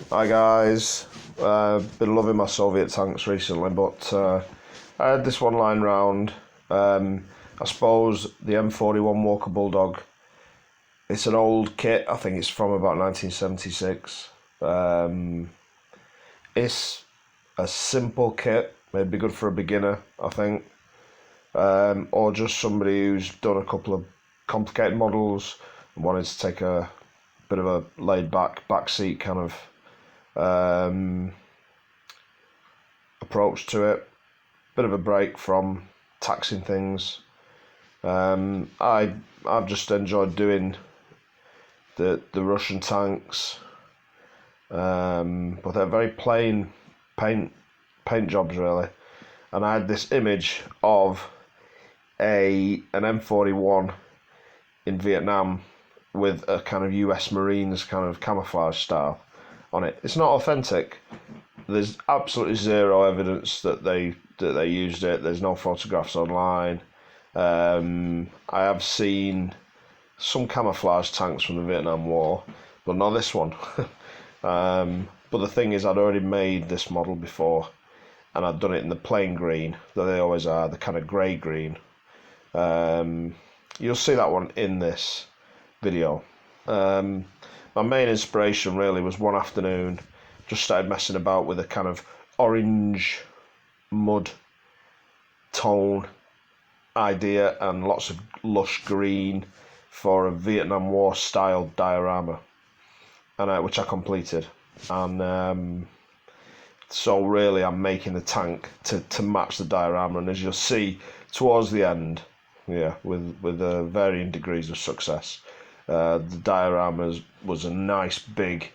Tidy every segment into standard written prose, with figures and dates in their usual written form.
Hi guys, been loving my Soviet tanks recently, but I had this one lying round. I suppose the M41 Walker Bulldog. It's an old kit. I think it's from about 1976. It's a simple kit, maybe good for a beginner, I think, or just somebody who's done a couple of complicated models and wanted to take a bit of a laid back seat kind of approach to it, bit of a break from taxing things. I've just enjoyed doing the Russian tanks, but they're very plain paint jobs really. And I had this image of an M41 in Vietnam with a kind of US Marines kind of camouflage style on it. It's not authentic. There's absolutely zero evidence that they used it. There's no photographs online. I have seen some camouflage tanks from the Vietnam War, but not this one. But the thing is, I'd already made this model before, and I'd done it in the plain green that they always are, the kind of grey green. You'll see that one in this video. My main inspiration really was one afternoon, just started messing about with a kind of orange mud tone idea and lots of lush green for a Vietnam War style diorama, and which I completed. And so really I'm making the tank to match the diorama, and as you'll see towards the end, with varying degrees of success, the diorama was a nice big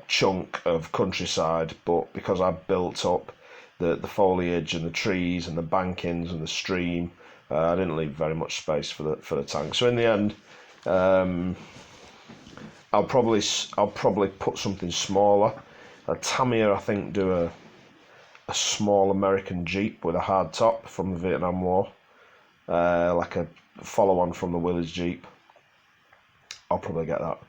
chunk of countryside, but because I built up the foliage and the trees and the bankings and the stream, I didn't leave very much space for the tank. So in the end, I'll probably put something smaller. Tamiya, I think, do a small American Jeep with a hard top from the Vietnam War, like a follow-on from the Willys Jeep. I'll probably get that.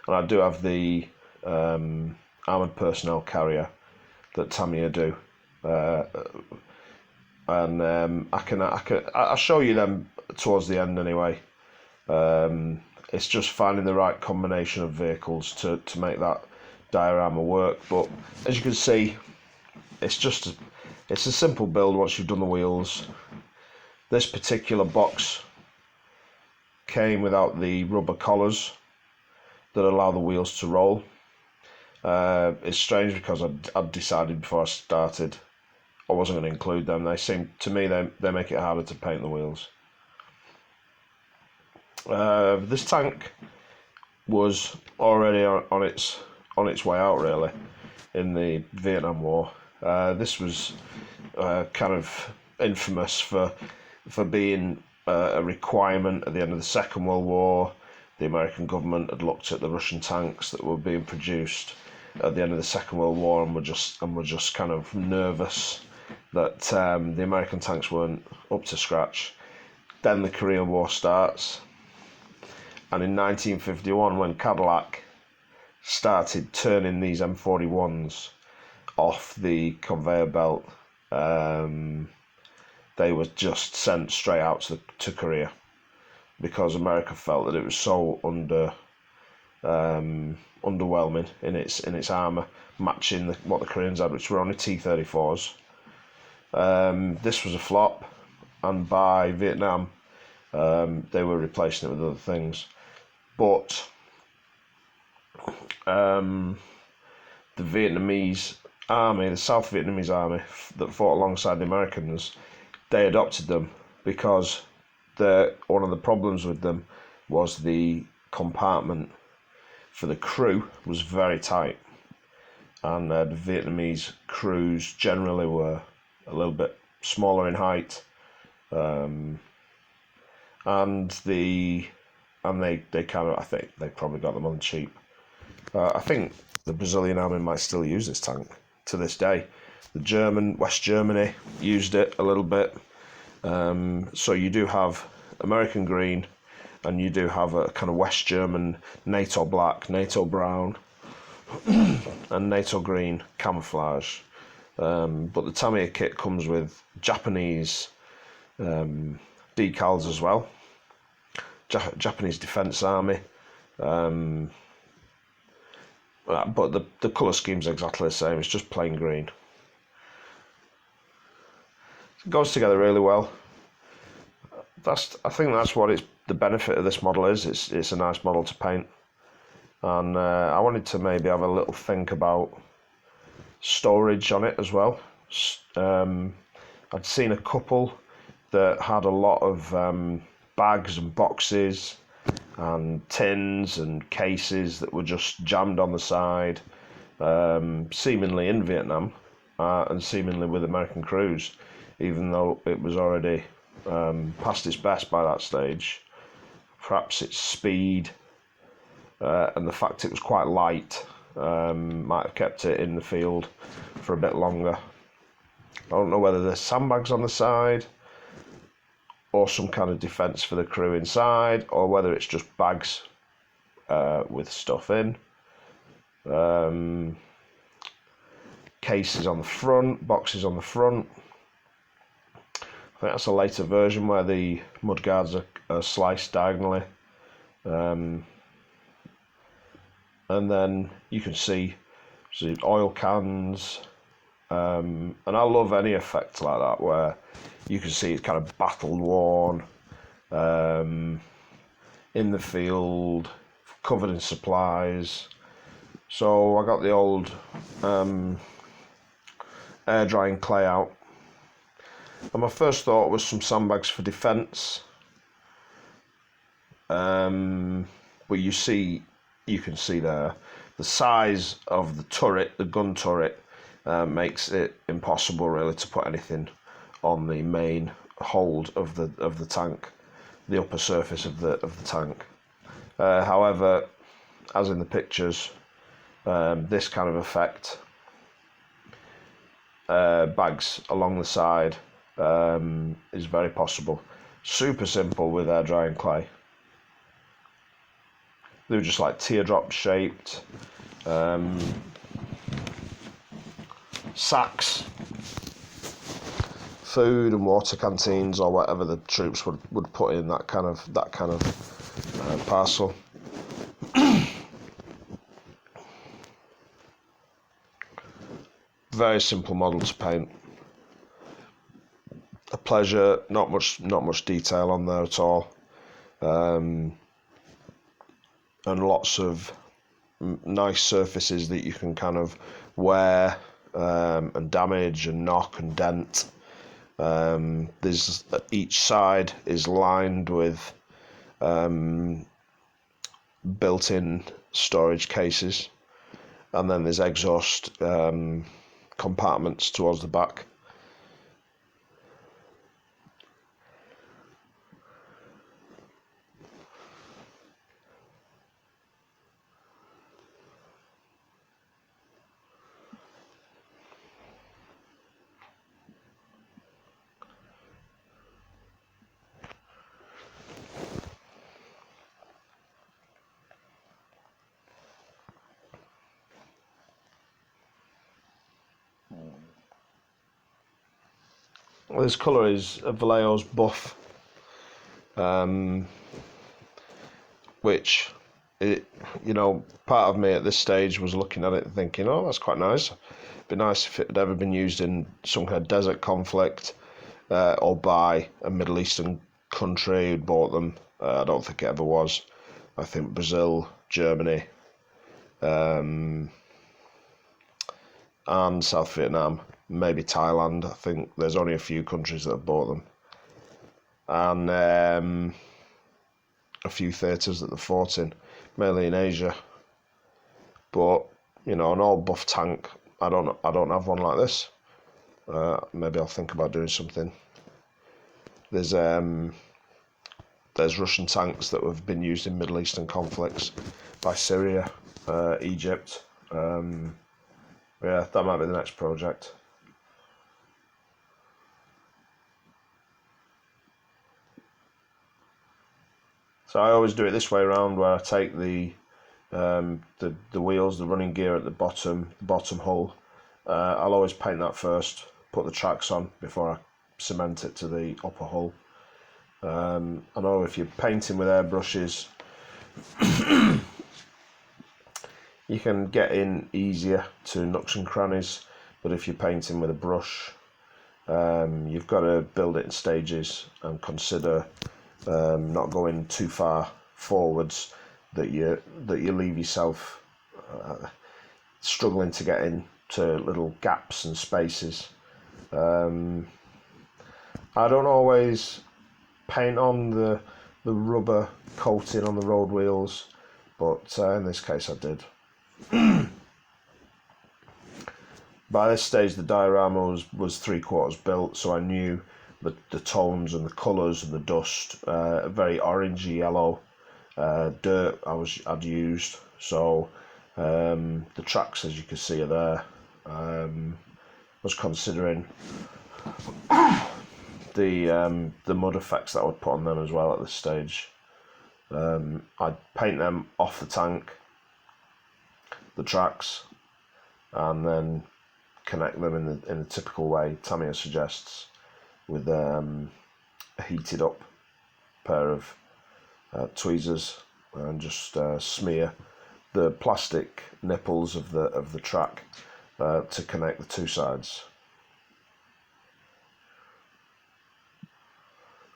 And I do have the armoured personnel carrier that Tamiya do, and I'll show you them towards the end anyway. It's just finding the right combination of vehicles to make that diorama work. But as you can see, it's a simple build once you've done the wheels. This particular box came without the rubber collars that allow the wheels to roll. It's strange because I'd decided before I started I wasn't going to include them. They seem to me they make it harder to paint the wheels. This tank was already on its way out really in the Vietnam War. This was kind of infamous for being a requirement at the end of the Second World War. The American government had looked at the Russian tanks that were being produced at the end of the Second World War and were just kind of nervous that the American tanks weren't up to scratch. Then the Korean War starts, and in 1951, when Cadillac started turning these M41s off the conveyor belt, they were just sent straight out to Korea, because America felt that it was so underwhelming in its armour, matching what the Koreans had, which were only T-34s. This was a flop, and by Vietnam, they were replacing it with other things. But the Vietnamese army, the South Vietnamese army that fought alongside the Americans, they adopted them because one of the problems with them was the compartment for the crew was very tight, and the Vietnamese crews generally were a little bit smaller in height, and they kind of, I think they probably got them on cheap. I think the Brazilian army might still use this tank to this day. West Germany used it a little bit. So you do have American green, and you do have a kind of West German NATO black, NATO brown, and NATO green camouflage. But the Tamiya kit comes with Japanese decals as well. Japanese Defence Army. But the colour scheme's exactly the same. It's just plain green. It goes together really well. I think that's what the benefit of this model is. It's a nice model to paint, and I wanted to maybe have a little think about storage on it as well. I'd seen a couple that had a lot of bags and boxes and tins and cases that were just jammed on the side, seemingly in Vietnam and seemingly with American crews, even though it was already past its best by that stage. Perhaps its speed and the fact it was quite light might have kept it in the field for a bit longer. I don't know whether there's sandbags on the side or some kind of defence for the crew inside, or whether it's just bags with stuff in. Cases on the front, boxes on the front. I think that's a later version where the mudguards are sliced diagonally. And then you can see oil cans. And I love any effect like that where you can see it's kind of battle worn, in the field, covered in supplies. So I got the old air drying clay out, and my first thought was some sandbags for defence. But you can see there the size of the turret, the gun turret, makes it impossible really to put anything on the main hold of the tank, the upper surface of the tank. However, as in the pictures, this kind of effect, bags along the side, is very possible. Super simple with air drying clay. They were just like teardrop shaped. Sacks, food and water canteens, or whatever the troops would put in that kind of parcel. Very simple model to paint. A pleasure. Not much detail on there at all, and lots of nice surfaces that you can kind of wear and damage and knock and dent. Each side is lined with built-in storage cases, and then there's exhaust compartments towards the back. Well, this colour is a Vallejo's buff, which, part of me at this stage was looking at it and thinking, oh, that's quite nice. It'd be nice if it had ever been used in some kind of desert conflict, or by a Middle Eastern country who'd bought them. I don't think it ever was. I think Brazil, Germany, and South Vietnam, maybe Thailand. I think there's only a few countries that have bought them, and a few theatres that they're fought in, mainly in Asia. But an all buff tank, I don't have one like this. Maybe I'll think about doing something. There's Russian tanks that have been used in Middle Eastern conflicts by Syria, Egypt. Yeah, that might be the next project. So I always do it this way around, where I take the the wheels, the running gear at the bottom hull. I'll always paint that first, put the tracks on before I cement it to the upper hull. I know if you're painting with airbrushes, you can get in easier to nooks and crannies, but if you're painting with a brush, you've got to build it in stages and consider not going too far forwards that you leave yourself struggling to get into little gaps and spaces. I don't always paint on the rubber coating on the road wheels, but in this case I did. By this stage the diorama was 3/4 built, so I knew the tones and the colours and the dust. Very orangey yellow dirt I'd used, so the tracks, as you can see, are there. Was considering the mud effects that I would put on them as well at this stage. I'd paint them off the tank, the tracks, and then connect them in the typical way Tamiya suggests, with a heated up pair of tweezers, and just smear the plastic nipples of the track to connect the two sides.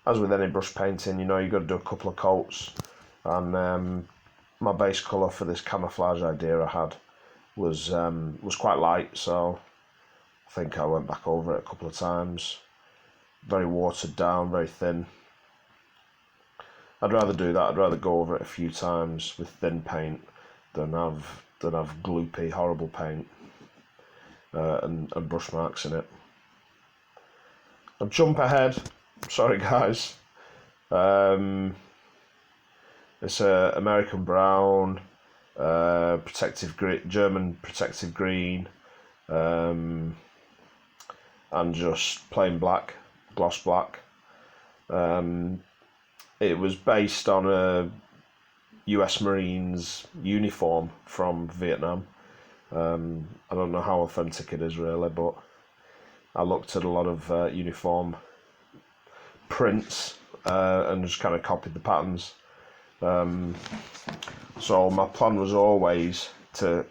As with any brush painting, you know, you've got to do a couple of coats, and my base colour for this camouflage idea I had was quite light, so I think I went back over it a couple of times. Very watered down, very thin. I'd rather do that. I'd rather go over it a few times with thin paint than have gloopy, horrible paint and brush marks in it. I'll jump ahead. Sorry, guys. It's a American brown, protective green, German protective green, and just plain black, gloss black. It was based on a US Marines uniform from Vietnam. I don't know how authentic it is really, but I looked at a lot of uniform prints and just kind of copied the patterns. So my plan was always to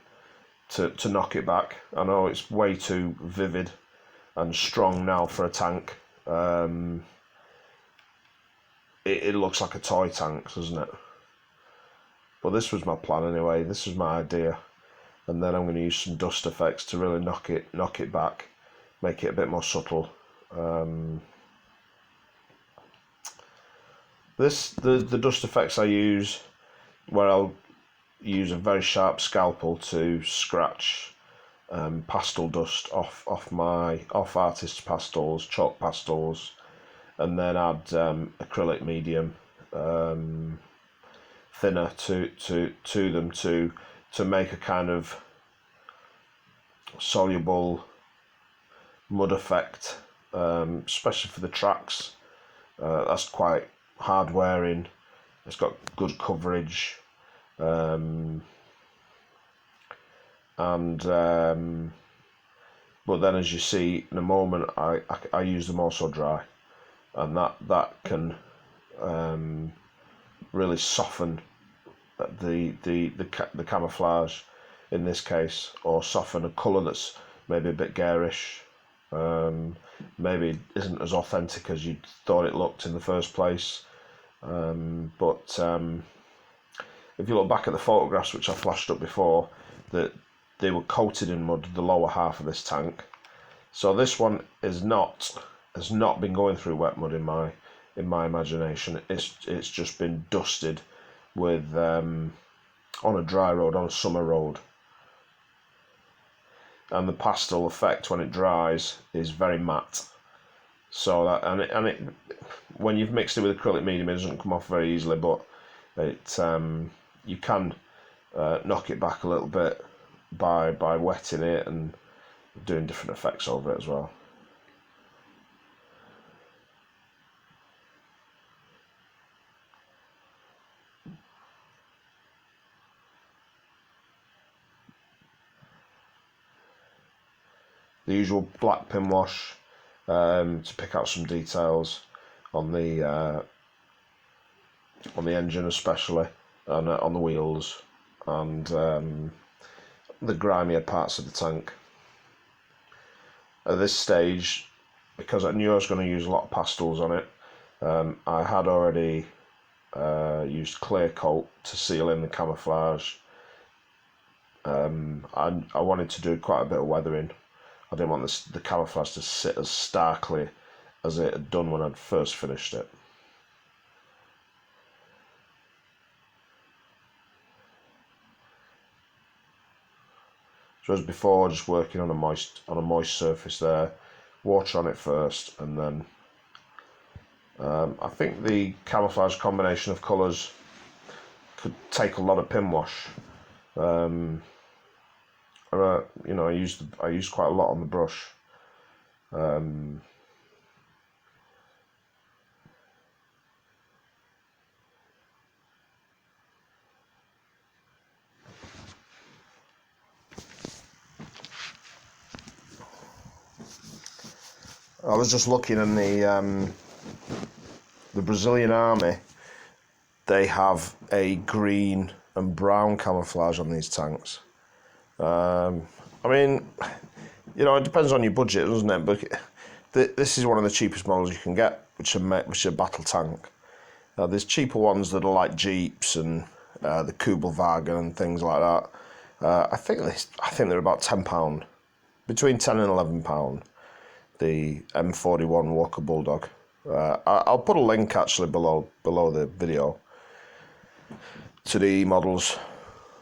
knock it back. I know it's way too vivid and strong now for a tank. It looks like a toy tank, doesn't it? But this was my plan anyway. This was my idea, and then I'm going to use some dust effects to really knock it back, make it a bit more subtle. The dust effects I use, where I'll use a very sharp scalpel to scratch pastel dust off artist's pastels, chalk pastels, and then add acrylic medium thinner to them to make a kind of soluble mud effect, especially for the tracks. That's quite hard wearing. It's got good coverage, but then, as you see in a moment, I use them also dry, and that can really soften the camouflage in this case, or soften a colour that's maybe a bit garish, maybe isn't as authentic as you thought it looked in the first place. But if you look back at the photographs which I flashed up before, that they were coated in mud, the lower half of this tank. So this one has not been going through wet mud in my imagination. It's just been dusted with on a dry road, on a summer road. And the pastel effect when it dries is very matte. So that and it when you've mixed it with acrylic medium, it doesn't come off very easily, but it you can knock it back a little bit by wetting it and doing different effects over it as well. the usual black pin wash to pick out some details on the engine especially, and on the wheels, and the grimier parts of the tank. At this stage, because I knew I was going to use a lot of pastels on it, I had already used clear coat to seal in the camouflage. I wanted to do quite a bit of weathering. I didn't want the camouflage to sit as starkly as it had done when I'd first finished it. So as before, just working on a moist surface there, water on it first, and then I think the camouflage combination of colours could take a lot of pin wash. You know, I used quite a lot on the brush. I was just looking in the Brazilian Army. They have a green and brown camouflage on these tanks. I mean, you know, it depends on your budget, doesn't it? But this is one of the cheapest models you can get, which are battle tank. There's cheaper ones that are like Jeeps and the Kubelwagen and things like that. I think they're about £10, between £10 and £11. The M41 Walker Bulldog. I'll put a link actually below the video to the models,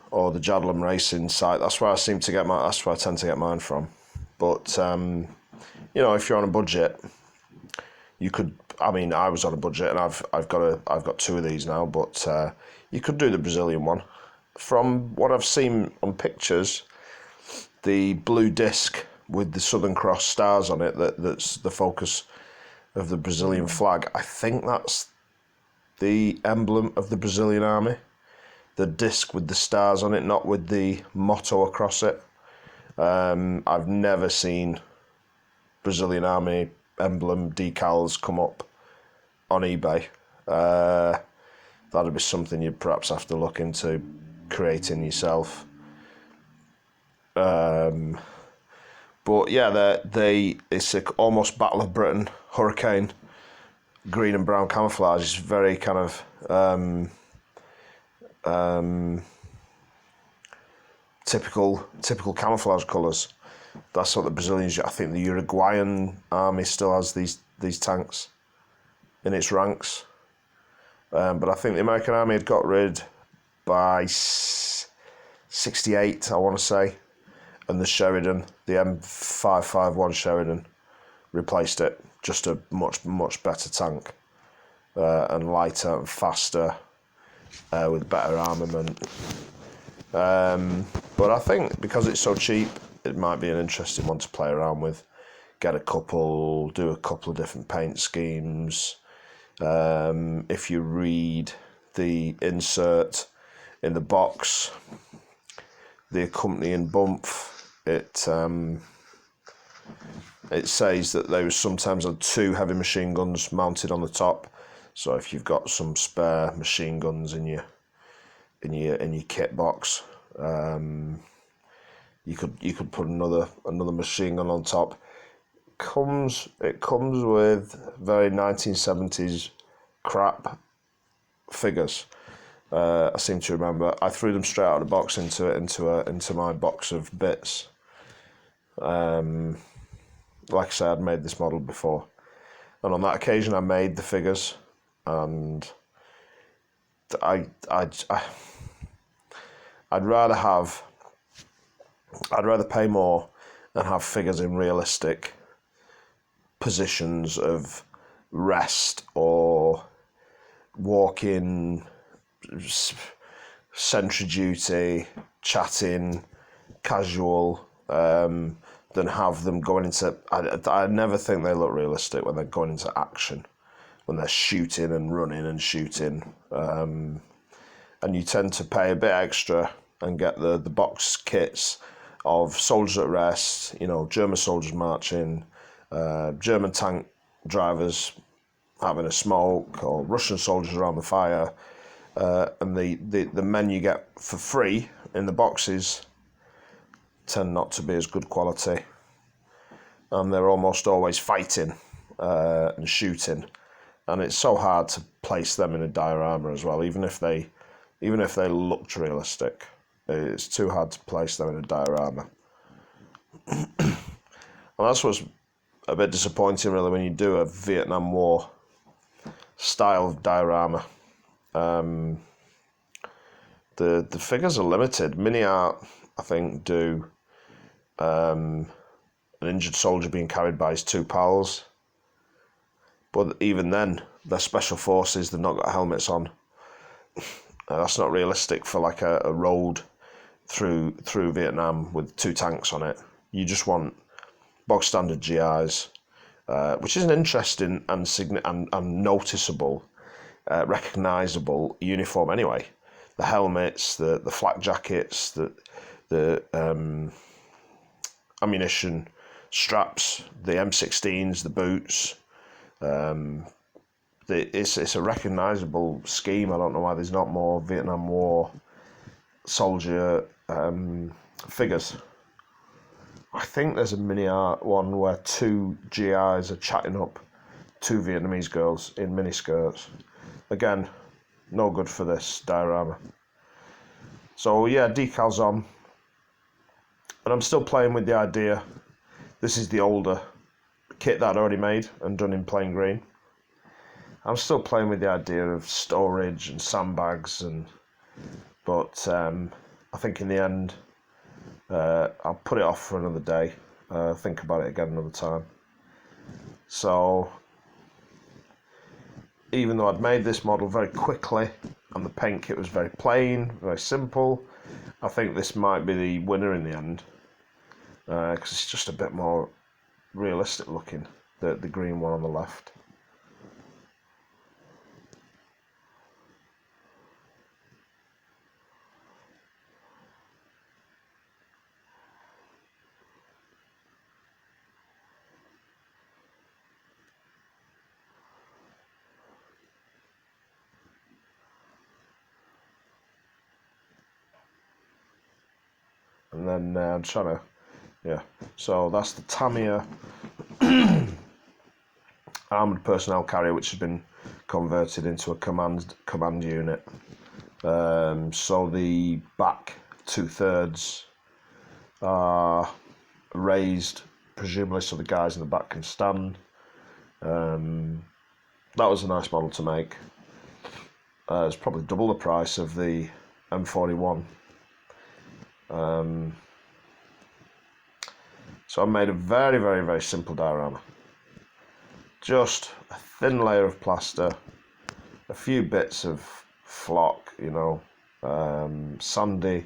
or the Jadlam Racing site. That's where I tend to get mine from. But you know, if you're on a budget, you could. I mean, I was on a budget, and I've got two of these now. But you could do the Brazilian one. From what I've seen on pictures, the blue disc with the Southern Cross stars on it, that's the focus of the Brazilian flag. I think that's the emblem of the Brazilian Army. The disc with the stars on it, not with the motto across it. I've never seen Brazilian Army emblem decals come up on eBay. That'd be something you'd perhaps have to look into creating yourself. But yeah, it's almost Battle of Britain Hurricane green and brown camouflage. Is very kind of typical camouflage colours. That's what the Brazilians. I think the Uruguayan army still has these tanks in its ranks, but I think the American army had got rid by '68, I want to say. And the Sheridan, the M551 Sheridan, replaced it. Just a much better tank, and lighter and faster, with better armament. But I think because it's so cheap, it might be an interesting one to play around with. Do a couple of different paint schemes. If you read the insert in the box, the accompanying bump, it says that they sometimes had two heavy machine guns mounted on the top. So if you've got some spare machine guns in your kit box, you could put another machine gun on top. It comes with very 1970s crap figures. I seem to remember I threw them straight out of the box into my box of bits. Like I said, I'd made this model before, and on that occasion I made the figures, and I'd rather pay more and have figures in realistic positions of rest or walking, sentry duty, chatting, casual, than have them going into. I never think they look realistic when they're going into action, when they're shooting and running and shooting, and you tend to pay a bit extra and get the box kits of soldiers at rest, you know, German soldiers marching, German tank drivers having a smoke, or Russian soldiers around the fire, and the men you get for free in the boxes tend not to be as good quality, and they're almost always fighting and shooting, and it's so hard to place them in a diorama as well. Even if they looked realistic, it's too hard to place them in a diorama. And that's what's a bit disappointing, really, when you do a Vietnam War style of diorama. The figures are limited. Mini Art, I think, do an injured soldier being carried by his two pals, but even then, they're special forces. They've not got helmets on. That's not realistic for like a road through Vietnam with two tanks on it. You just want bog standard GIs, which is an interesting and noticeable, recognisable uniform anyway. The helmets, the flak jackets, the ammunition straps, the M16s, the boots. It's a recognisable scheme. I don't know why there's not more Vietnam War soldier figures. I think there's a Mini Art one where two GIs are chatting up two Vietnamese girls in miniskirts. Again, no good for this diorama. So yeah, decals on. And I'm still playing with the idea. This is the older kit that I'd already made and done in plain green. I'm still playing with the idea of storage and sandbags, but I think in the end, I'll put it off for another day. Think about it again another time. So, even though I'd made this model very quickly, and the paint kit was very plain, very simple, I think this might be the winner in the end, because it's just a bit more realistic looking, the green one on the left. And then I'm trying to, yeah. So that's the Tamiya armoured personnel carrier, which has been converted into a command unit. So the back 2/3 are raised, presumably, so the guys in the back can stand. That was a nice model to make. It's probably double the price of the M41. So I made a very, very, very simple diorama. Just a thin layer of plaster, a few bits of flock, you know, sandy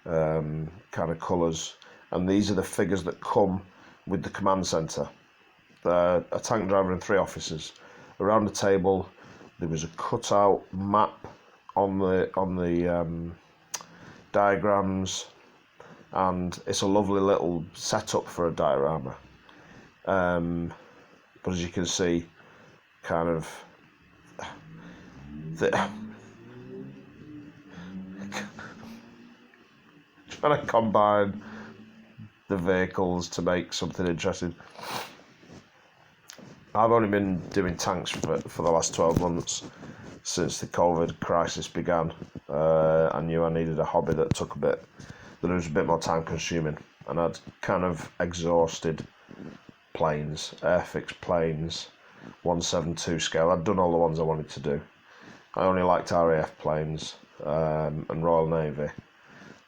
kind of colours, and these are the figures that come with the command centre. A tank driver and 3 officers. Around the table, there was a cutout map on the diagrams, and it's a lovely little setup for a diorama. But as you can see, kind of trying to combine the vehicles to make something interesting. I've only been doing tanks for the last 12 months since the COVID crisis began. I knew I needed a hobby that was a bit more time consuming, and I'd kind of exhausted planes, airfix planes, 172 scale. I'd done all the ones I wanted to do. I only liked RAF planes and Royal Navy,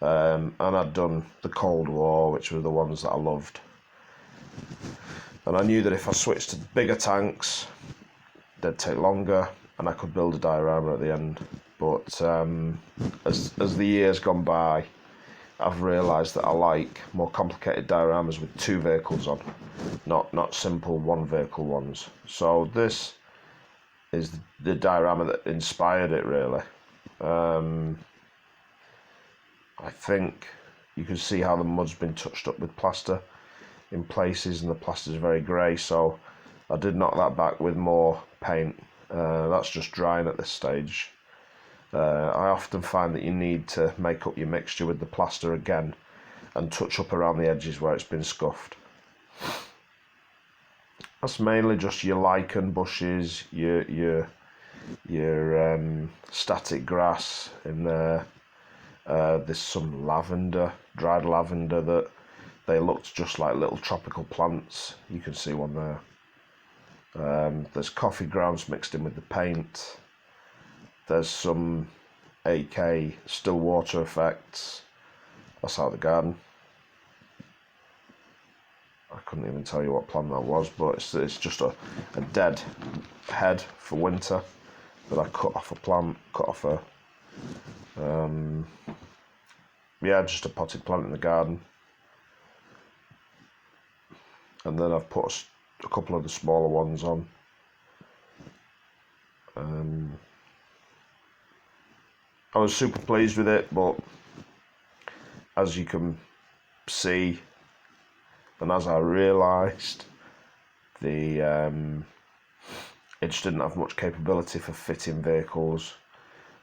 and I'd done the Cold War, which were the ones that I loved. And I knew that if I switched to bigger tanks, they'd take longer, and I could build a diorama at the end. But as the years gone by, I've realised that I like more complicated dioramas with 2 vehicles on, not simple 1 vehicle ones. So this is the diorama that inspired it, really. I think you can see how the mud's been touched up with plaster in places, and the plaster's very grey, so I did knock that back with more paint. That's just drying at this stage. I often find that you need to make up your mixture with the plaster again and touch up around the edges where it's been scuffed. That's mainly just your lichen bushes, your static grass in there. There's some lavender, dried lavender, that they looked just like little tropical plants. You can see one there. There's coffee grounds mixed in with the paint. There's some AK still water effects. That's out of the garden. I couldn't even tell you what plant that was, but it's just a dead head for winter that I cut off a plant, just a potted plant in the garden. And then I've put a couple of the smaller ones on. I was super pleased with it, but as you can see, and as I realised, it just didn't have much capability for fitting vehicles.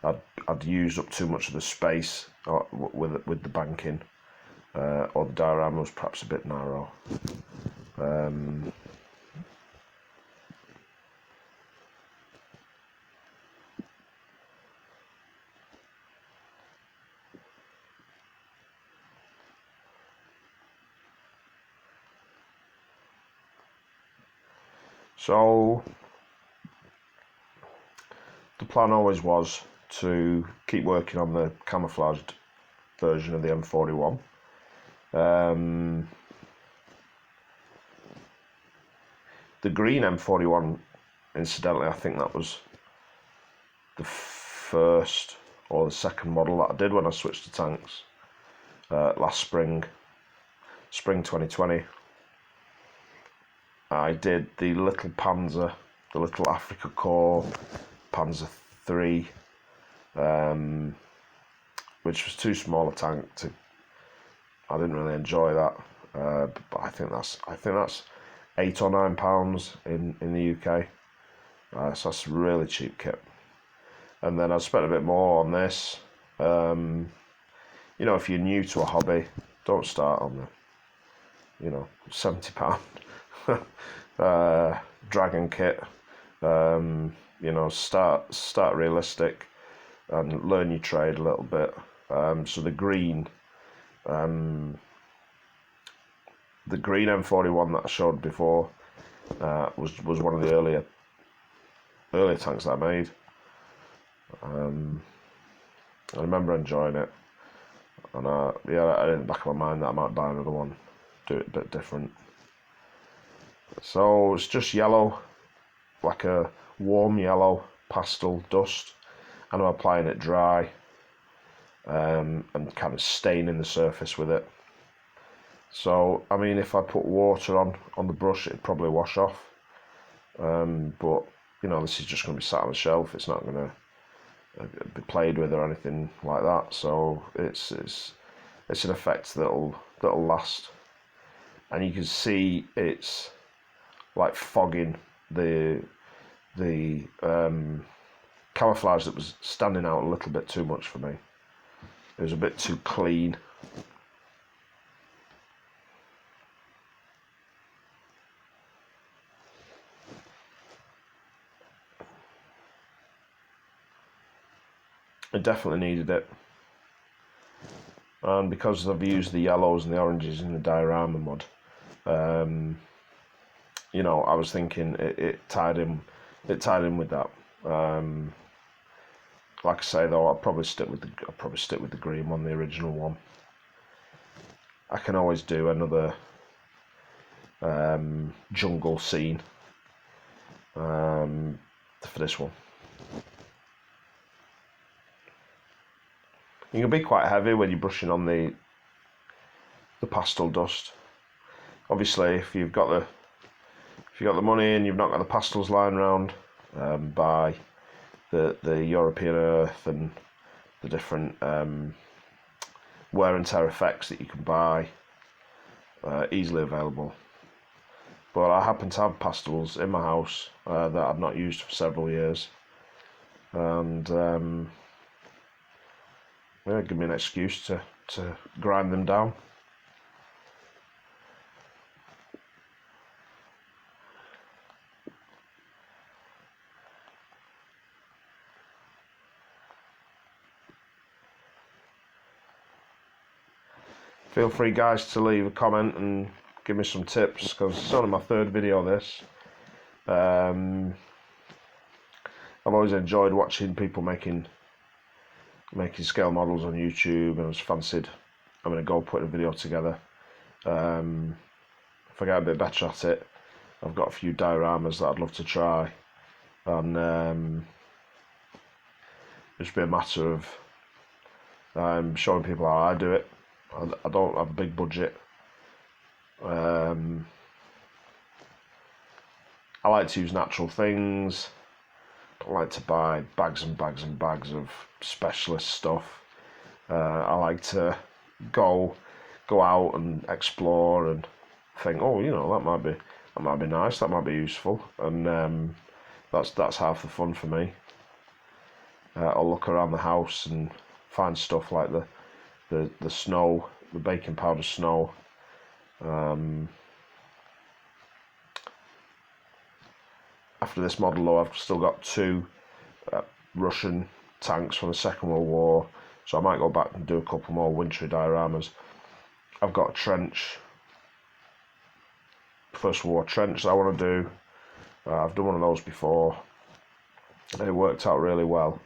I'd used up too much of the space with the banking, or the diorama was perhaps a bit narrow. So the plan always was to keep working on the camouflaged version of the M41. The green M41, incidentally, I think that was the first or the second model that I did when I switched to tanks last spring 2020. I did the little Panzer, the little Africa Corps Panzer III, which was too small a tank to. I didn't really enjoy that, but I think that's £8 or £9 in the UK. So that's a really cheap kit. And then I spent a bit more on this. If you're new to a hobby, don't start on the £70 dragon kit. Start realistic and learn your trade a little bit. So the green M41 that I showed before was one of the earlier tanks that I made. I remember enjoying it, and I had in the back of my mind that I might buy another one, do it a bit different. So it's just yellow, like a warm yellow pastel dust, and I'm applying it dry, and kind of staining the surface with it. So I mean, if I put water on the brush, it'd probably wash off, but this is just going to be sat on the shelf. It's not going to be played with or anything like that. So it's an effect that'll last, and you can see it's like fogging the camouflage that was standing out a little bit too much for me. It was a bit too clean. It definitely needed it, and because I've used the yellows and the oranges in the diorama mod, I was thinking it tied in with that. Like I say though, I'll probably stick with the green one, the original one. I can always do another jungle scene for this one. You can be quite heavy when you're brushing on the pastel dust. Obviously, if you've got the money and you've not got the pastels lying around, buy the European earth and the different wear and tear effects that you can buy, easily available. But I happen to have pastels in my house that I've not used for several years, and yeah, give me an excuse to grind them down. Feel free, guys, to leave a comment and give me some tips, because it's only my third video this. I've always enjoyed watching people making scale models on YouTube, and I was fancied I'm going to go put a video together. If I get a bit better at it, I've got a few dioramas that I'd love to try, and it's be a matter of showing people how I do it. I don't have a big budget. I like to use natural things. I don't like to buy bags and bags and bags of specialist stuff. I like to go out and explore and think, oh, you know, that might be nice, that might be useful, and that's half the fun for me. I'll look around the house and find stuff like the snow, the baking powder snow. After this model, though, I've still got 2 Russian tanks from the Second World War, so I might go back and do a couple more wintry dioramas. I've got a trench, First World War trench that I want to do. I've done one of those before. It worked out really well.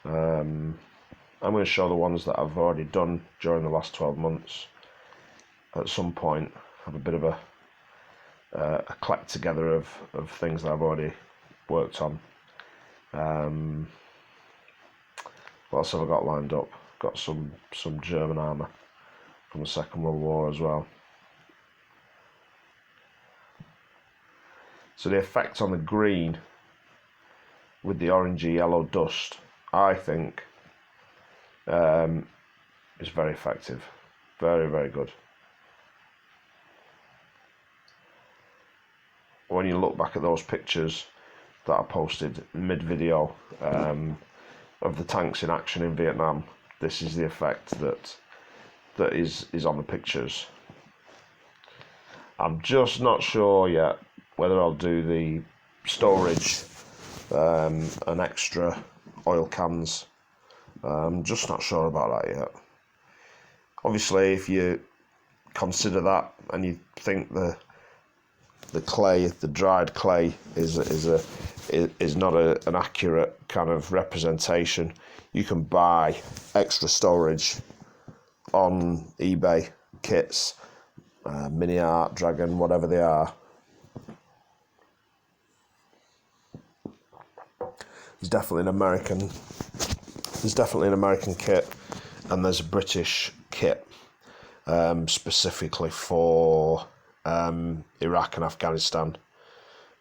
I'm going to show the ones that I've already done during the last 12 months. At some point, have a bit of a collect together of things that I've already worked on. What else have I got lined up? Got some German armour from the Second World War as well. So the effect on the green with the orangey yellow dust, I think, is very effective. Very, very good. When you look back at those pictures that I posted mid-video of the tanks in action in Vietnam, this is the effect that is on the pictures. I'm just not sure yet whether I'll do the storage and extra oil cans. I'm just not sure about that yet. Obviously, if you consider that and you think the clay, the dried clay, is not an accurate kind of representation, you can buy extra storage on eBay kits, Mini Art, Dragon, whatever they are. There's definitely an American kit, and there's a British kit specifically for Iraq and Afghanistan.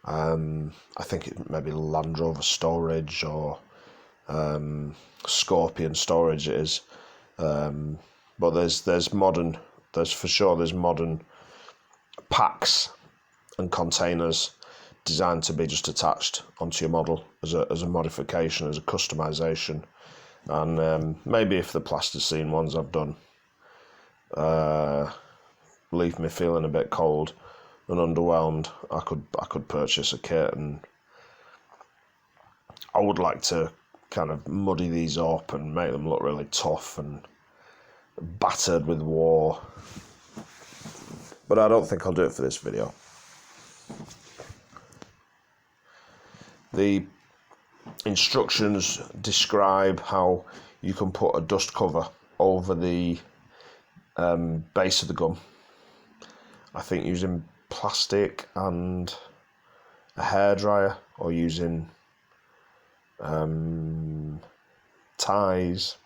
I think it may be Land Rover storage or Scorpion storage it is. But there's modern packs and containers designed to be just attached onto your model as a modification, as a customization. And maybe if the plasticine ones I've done leave me feeling a bit cold and underwhelmed, I could purchase a kit, and I would like to kind of muddy these up and make them look really tough and battered with war. But I don't think I'll do it for this video. The instructions describe how you can put a dust cover over the base of the gun. I think using plastic and a hairdryer, or using ties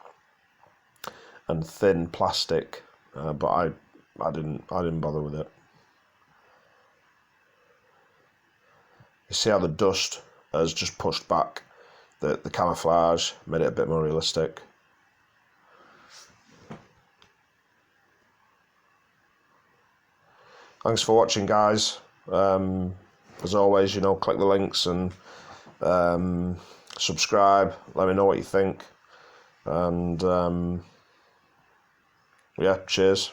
and thin plastic, but I didn't bother with it. You see how the dust has just pushed back the camouflage, made it a bit more realistic. Thanks for watching, guys. As always, you know, click the links and subscribe. Let me know what you think. And yeah, cheers.